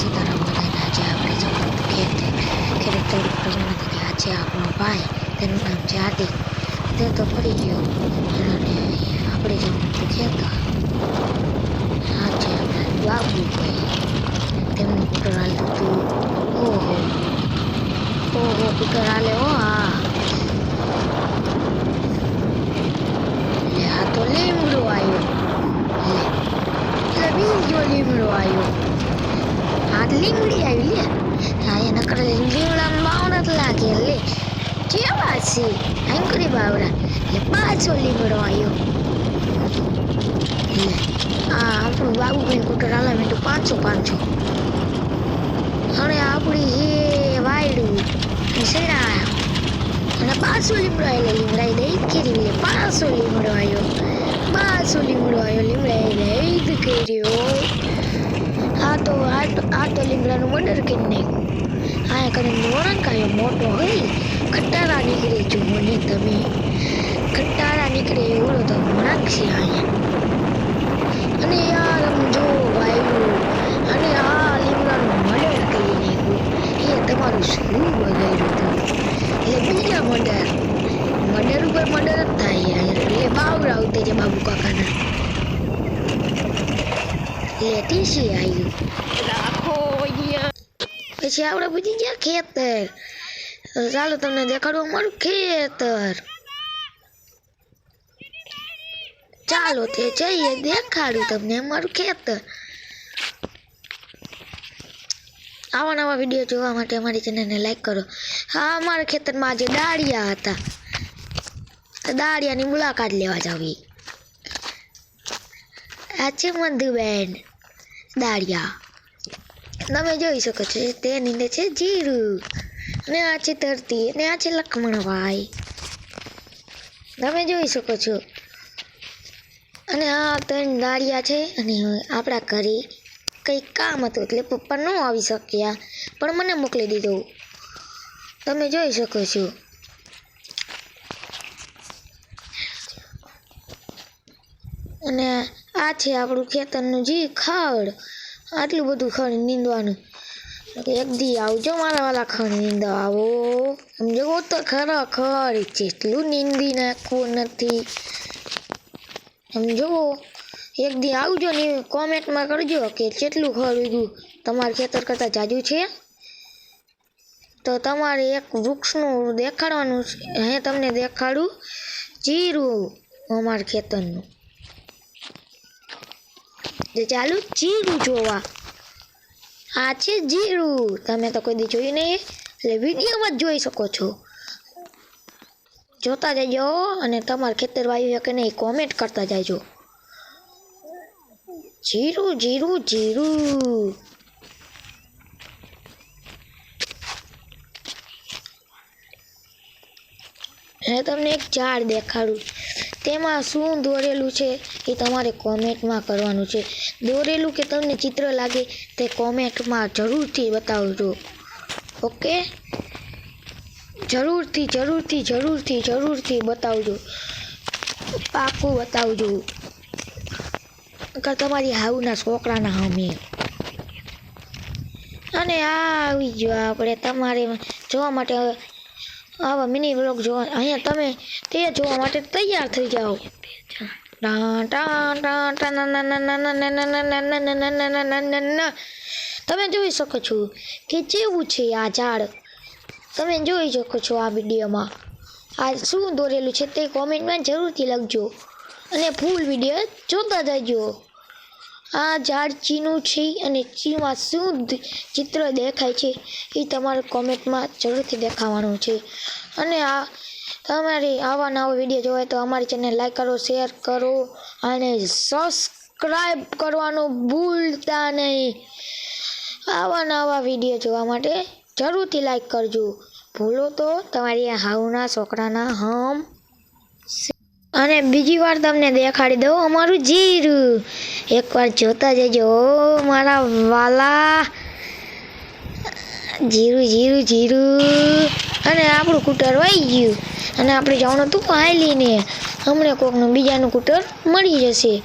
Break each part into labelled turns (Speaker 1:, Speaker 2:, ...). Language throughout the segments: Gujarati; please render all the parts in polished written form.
Speaker 1: સીતારામ બધાને આજે આપણે જવાનું ખેડૂત પ્રજાના કે આજે આપણો ભાઈ તેનું નામ છે હાર્દિક તે તો ફરી ગયો અને આપણે જવાનું હતું ખેતર આજે આપણે બાબુભાઈ તેમનું કુટર હાલતું હતું ઓહો ઓહો કુટર હાલે હો હા લે આ તો લીમડો આવ્યો લે બીજો લીમડો આવ્યો આ લીમડી આવી લે હા એના કરે લીમડામાં બાવડા લાગે લે કેવા છે આંકરી બાવડા લે પાછો લીમડો આવ્યો લે આ આપણું બાબુભાઈ કુટર હાલા મેં તો 500 હવે આપણી હે વાયડું સેડા અને 500 લીમડો આવ્યો લીમડાઈ દઈ કરી લે 500 લીમડો આવ્યો લીમડાઈ દઈ કર્યો આ તો લીમડાનું મર્ડર કરી નાખ્યું આ કરીને ઓળંકાયો મોટો હોય ખટારા નીકળે જો મને તમે ખટારા નીકળે એવડો તો નાખશે અહીંયા અને યાર જો વાયુ અને આ લીમડાનું મર્ડર કરી નાખ્યું એ તમારું શું બગાડ્યું હતું એટલે બીજા મર્ડર ઉપર મર્ડર જ થાય યાર એટલે બાવડા આવતે છે બાબુ કાકાના લેતીશી આવ્યું રાખો પછી આપણે પૂછી ગયા ખેતર ચાલો તમને દેખાડું અમારું ખેતર ચાલો તે જઈએ દેખાડું તમને અમારું ખેતર આવા નવા વિડીયો જોવા માટે અમારી ચેનલને લાઈક કરો હા અમારા ખેતરમાં આજે દાળિયા હતા દાળિયાની મુલાકાત લેવા જાવી આ છે મંધુબેન દાળિયા તમે જોઈ શકો છો તે નીંદે છે જીરું ને આ છે ધરતી ને આ છે લક્ષ્મણભાઈ તમે જોઈ શકો છો અને આ 3 દાળિયા છે અને આપણા ઘરે કંઈક કામ હતું એટલે પપ્પા ન આવી શક્યા પણ મને મોકલી દીધું તમે જોઈ શકો છો અને આ છે આપણું ખેતરનું જી ખડ આટલું બધું ખડ નીંદવાનું એક દી આવજો મારા વાલા ખડ નીંદવા આવો સમજો તો ખરેખર જેટલું નીંદી નાખવું નથી સમજો એક દી આવજો ને કોમેન્ટમાં કરજો કે કેટલું ખડ ઉગ્યું તમારા ખેતર કરતાં જાજુ છે તો તમારે એક વૃક્ષનું દેખાડવાનું હે તમને દેખાડું જીરું અમારા ખેતરનું જે ચાલુ જીરું જોવા આ છે જીરું તમે તો કોઈ દી જોયું નહીં એટલે વિડીયોમાં જ જોઈ શકો છો જોતા જજો અને તમારા ખેતર વાવ્યું કે નહીં કોમેન્ટ કરતા જાજો જીરું જીરું જીરું હવે તમને એક ઝાડ દેખાડું તેમાં શું દોરેલું છે એ તમારે કોમેન્ટમાં કરવાનું છે દોરેલું કે તમને ચિત્ર લાગે તે કોમેન્ટમાં જરૂરથી બતાવજો ઓકે જરૂરથી બતાવજો પાકું બતાવજો કે તમારી હાઉના છોકરાના હમે અને આવી ગયો આપણે તમારે જોવા માટે આવા મિની વ્લોગ જોવા અહીંયા તમે તે જોવા માટે તૈયાર થઈ જાઓ તમે જોઈ શકો છો કે જેવું છે આ ઝાડ તમે જોઈ શકો છો આ વિડીયોમાં આ શું દોરેલું છે તે કોમેન્ટમાં જરૂરથી લખજો અને ફૂલ વિડીયો જોતા જજો આ ઝાડ ચીનું છે અને ચીમાં શું ચિત્ર દેખાય છે એ તમારે કોમેન્ટમાં જરૂરથી દેખાવાનું છે અને આ તમારે આવા નવા વિડીયો જોવાય તો અમારી ચેનલ લાઈક કરો શેર કરો અને સબસ્ક્રાઈબ કરવાનું ભૂલતા નહીં આવા નવા વિડીયો જોવા માટે જરૂરથી લાઈક કરજો ભૂલો તો તમારી હાઉના છોકરાના હમ અને બીજી વાર તમને દેખાડી દઉં અમારું જીરું એકવાર જોતા જજો મારા વાલા જીરું અને આપણું કૂટર વાઈ ગયું અને આપણે જવાનું હતું હાલીને હમણાં કોકનું બીજાનું કૂટર મળી જશે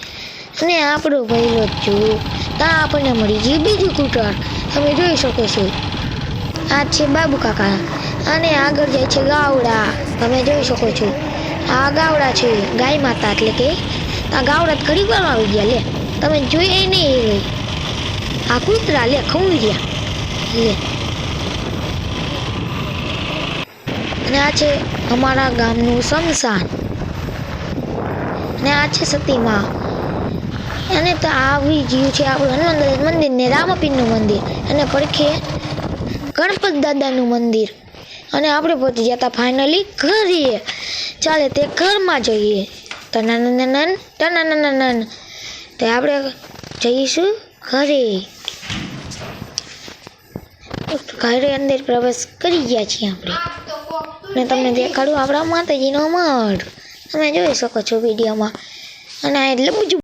Speaker 1: અને આપણો પહેલો જો ત્યાં આપણને મળી ગયું બીજું કૂટર તમે જોઈ શકો છો. આ છે બાબુ કાકા અને આગળ જાય છે ગાવડા. તમે જોઈ શકો છો આ ગાવડા છે, ગાય માતા એટલે કે આ ગાવડા ઘડી વારમાં આવી ગયા. લે તમે જોઈએ નહીં એ આ કૂતરા લે ખવડી ગયા લે. અને આ છે અમારા ગામનું શમશાન અને આ છે સતીમાં. અને તો આવી ગયું છે આપણું હનુમાન મંદિર ને રામાપીરનું મંદિર અને પડખે ગણપત દાદાનું મંદિર. અને આપણે પહોંચી ગયા હતા ફાઇનલી ઘરે. ચાલે તે ઘરમાં જઈએ. ટનાનન ટનાનન તે આપણે જઈશું ઘરે. ઘરે અંદર પ્રવેશ કરી ગયા છીએ આપણે. અને તમને દેખાડું આપણા માતાજીનો મઢ. તમે જોઈ શકો છો વિડીયોમાં. અને આ એટલે બીજું